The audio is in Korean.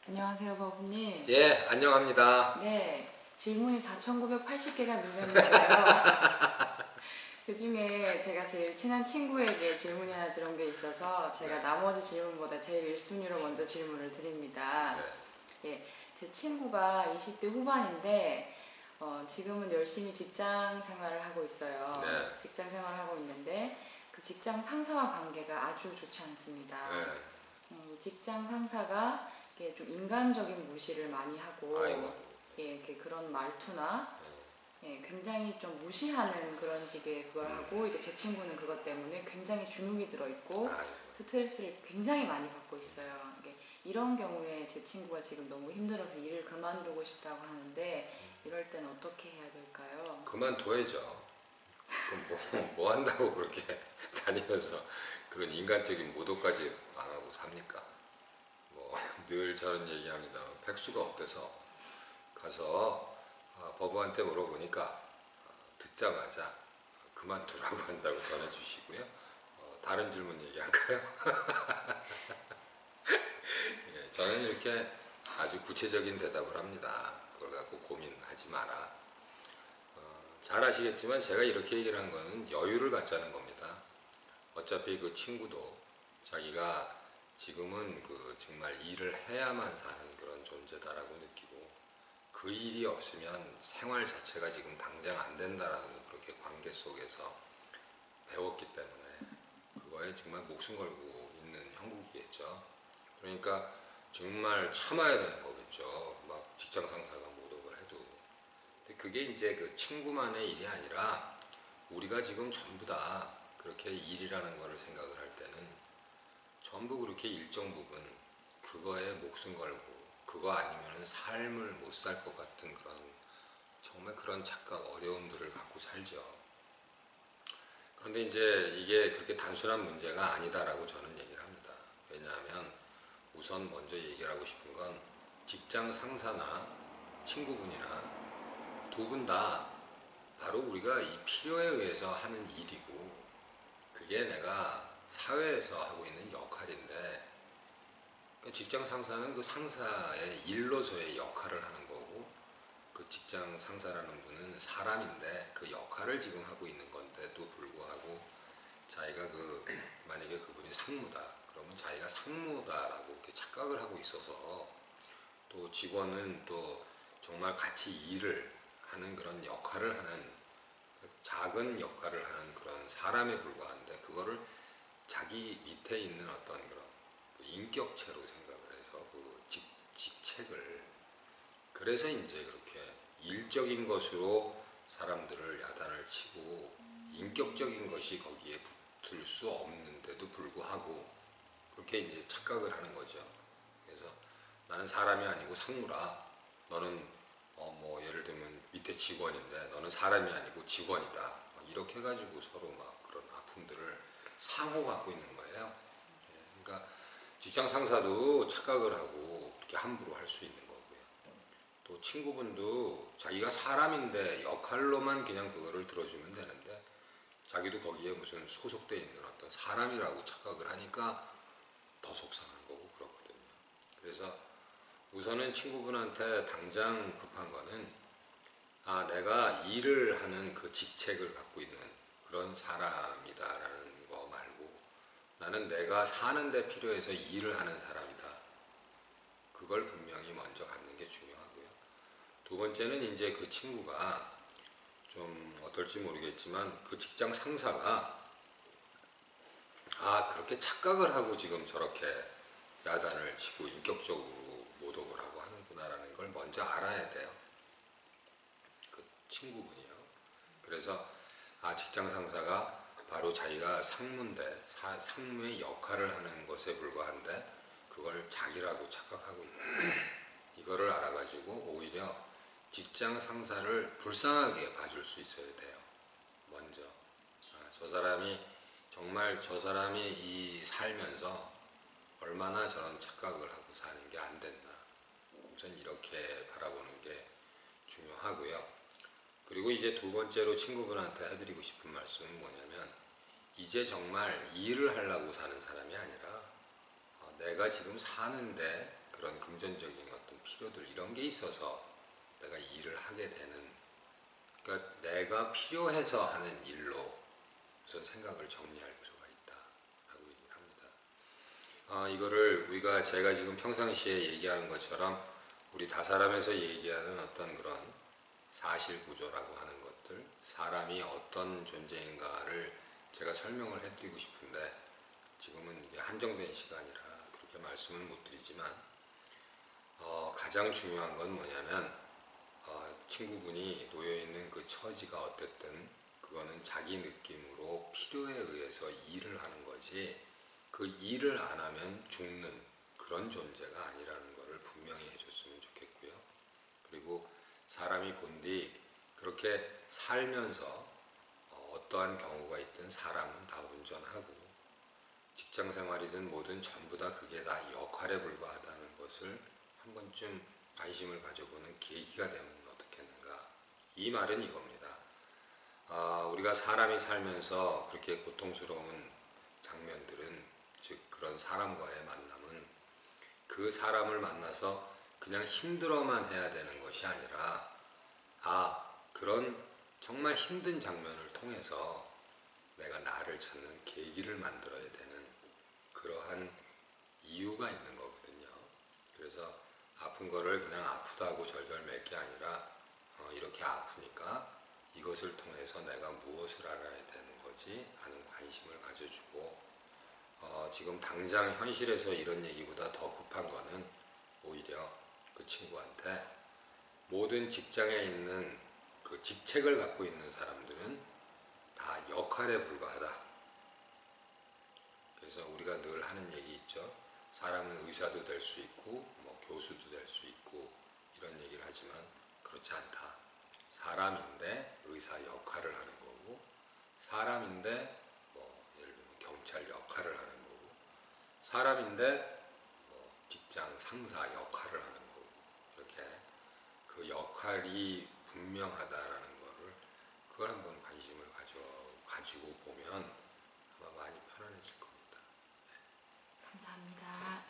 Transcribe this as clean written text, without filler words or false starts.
안녕하세요, 버부님. 예, 안녕합니다. 네, 질문이 4,980개가 늘렸는데요. 그 중에 제가 제일 친한 친구에게 질문이 하나 들어온 게 있어서 제가 네. 나머지 질문보다 제일 1순위로 먼저 질문을 드립니다. 네. 예, 제 친구가 20대 후반인데 지금은 열심히 직장 생활을 하고 있어요. 네. 직장 생활을 하고 있는데 그 직장 상사와 관계가 아주 좋지 않습니다. 네. 직장 상사가 이게 좀 인간적인 무시를 많이 하고 아이고. 예, 이렇게 그런 말투나 예, 굉장히 좀 무시하는 그런 식의 그걸 하고 이제 제 친구는 그것 때문에 굉장히 주눅이 들어있고 아이고. 스트레스를 굉장히 많이 받고 있어요. 이런 경우에 제 친구가 지금 너무 힘들어서 일을 그만두고 싶다고 하는데 이럴 땐 어떻게 해야 될까요? 그만둬야죠. 그럼 뭐 한다고 그렇게 다니면서 그런 인간적인 모독까지 안 하고 삽니까? 늘 저런 얘기합니다. 백수가 없대서 가서 법원한테 물어보니까 듣자마자 그만두라고 한다고 전해주시고요. 다른 질문 얘기할까요? 예, 저는 이렇게 아주 구체적인 대답을 합니다. 그걸 갖고 고민하지 마라. 잘 아시겠지만 제가 이렇게 얘기를 한 거는 여유를 갖자는 겁니다. 어차피 그 친구도 자기가 지금은 그 정말 일을 해야만 사는 그런 존재다라고 느끼고 그 일이 없으면 생활 자체가 지금 당장 안 된다라는 그렇게 관계 속에서 배웠기 때문에 그거에 정말 목숨 걸고 있는 형국이겠죠. 그러니까 정말 참아야 되는 거겠죠. 막 직장 상사가 모독을 해도. 근데 그게 이제 그 친구만의 일이 아니라 우리가 지금 전부 다 그렇게 일이라는 거를 생각을 할 때는 전부 그렇게 일정 부분 그거에 목숨 걸고 그거 아니면은 삶을 못 살 것 같은 그런 정말 그런 착각 어려움들을 갖고 살죠. 그런데 이제 이게 그렇게 단순한 문제가 아니다라고 저는 얘기를 합니다. 왜냐하면 우선 먼저 얘기를 하고 싶은 건 직장 상사나 친구분이나 두 분 다 바로 우리가 이 필요에 의해서 하는 일이고 그게 내가 사회에서 하고 있는 역할인데 그 직장 상사는 그 상사의 일로서의 역할을 하는 거고 그 직장 상사라는 분은 사람인데 그 역할을 지금 하고 있는 건데도 불구하고 자기가 만약에 그분이 상무다 그러면 자기가 상무다라고 이렇게 착각을 하고 있어서 또 직원은 또 정말 같이 일을 하는 그런 역할을 하는 작은 역할을 하는 그런 사람에 불과한데 그거를 자기 밑에 있는 어떤 그런 그 인격체로 생각을 해서 그 직책을 그래서 이제 그렇게 일적인 것으로 사람들을 야단을 치고 인격적인 것이 거기에 붙을 수 없는데도 불구하고 그렇게 이제 착각을 하는 거죠. 그래서 나는 사람이 아니고 상무라. 너는 뭐 예를 들면 밑에 직원인데 너는 사람이 아니고 직원이다. 이렇게 해가지고 서로 막 그런 아픔들을 상호 갖고 있는 거예요. 예, 그러니까 직장 상사도 착각을 하고 그렇게 함부로 할 수 있는 거고요. 또 친구분도 자기가 사람인데 역할로만 그냥 그거를 들어주면 되는데 자기도 거기에 무슨 소속돼 있는 어떤 사람이라고 착각을 하니까 더 속상한 거고 그렇거든요. 그래서 우선은 친구분한테 당장 급한 거는 내가 일을 하는 그 직책을 갖고 있는 그런 사람이다라는 거 말고 나는 내가 사는데 필요해서 일을 하는 사람이다. 그걸 분명히 먼저 갖는 게 중요하고요. 두 번째는 이제 그 친구가 좀 어떨지 모르겠지만 그 직장 상사가 그렇게 착각을 하고 지금 저렇게 야단을 치고 인격적으로 모독을 하고 하는구나라는 걸 먼저 알아야 돼요. 그 친구분이요. 그래서 직장 상사가 바로 자기가 상무인데 상무의 역할을 하는 것에 불과한데 그걸 자기라고 착각하고 있는 이거를 알아가지고 오히려 직장 상사를 불쌍하게 봐줄 수 있어야 돼요. 먼저 저 사람이 정말 저 사람이 이 살면서 얼마나 저런 착각을 하고 사는 게 안 됐나 우선 이렇게 바라보는 게 중요하고요. 그리고 이제 두 번째로 친구분한테 해드리고 싶은 말씀은 뭐냐면 이제 정말 일을 하려고 사는 사람이 아니라 내가 지금 사는데 그런 금전적인 어떤 필요들 이런 게 있어서 내가 이 일을 하게 되는, 그러니까 내가 필요해서 하는 일로 우선 생각을 정리할 필요가 있다라고 얘기를 합니다. 이거를 우리가 제가 지금 평상시에 얘기하는 것처럼 우리 다사람에서 얘기하는 어떤 그런 사실 구조라고 하는 것들, 사람이 어떤 존재인가를 제가 설명을 해드리고 싶은데 지금은 이게 한정된 시간이라 그렇게 말씀을 못 드리지만 가장 중요한 건 뭐냐면 친구분이 놓여있는 그 처지가 어쨌든 그거는 자기 느낌으로 필요에 의해서 일을 하는 거지 그 일을 안 하면 죽는 그런 존재가 아니라는 것을 분명히 해줬으면 좋겠고요. 그리고 사람이 본디 그렇게 살면서 어떠한 경우가 있든 사람은 다 운전하고 직장 생활이든 뭐든 전부 다 그게 다 역할에 불과하다는 것을 한 번쯤 관심을 가져보는 계기가 되면 어떻겠는가. 이 말은 이겁니다. 우리가 사람이 살면서 그렇게 고통스러운 장면들은, 즉 그런 사람과의 만남은 그 사람을 만나서 그냥 힘들어만 해야 되는 것이 아니라 그런 정말 힘든 장면을 통해서 내가 나를 찾는 계기를 만들어야 되는 그러한 이유가 있는 거거든요. 그래서 아픈 거를 그냥 아프다고 절절 맬 게 아니라 이렇게 아프니까 이것을 통해서 내가 무엇을 알아야 되는 거지 하는 관심을 가져주고 지금 당장 현실에서 이런 얘기보다 더 급한 거는 오히려 그 친구한테 모든 직장에 있는 그 직책을 갖고 있는 사람들은 다 역할에 불과하다. 그래서 우리가 늘 하는 얘기 있죠. 사람은 의사도 될 수 있고 뭐 교수도 될 수 있고 이런 얘기를 하지만 그렇지 않다. 사람인데 의사 역할을 하는 거고 사람인데 뭐 예를 들면 경찰 역할을 하는 거고 사람인데 뭐 직장 상사 역할을 하는 거고 이렇게 그 역할이 분명하다라는 거를 그걸 한번 관심을 가지고 보면 아마 많이 편안해질 겁니다. 감사합니다.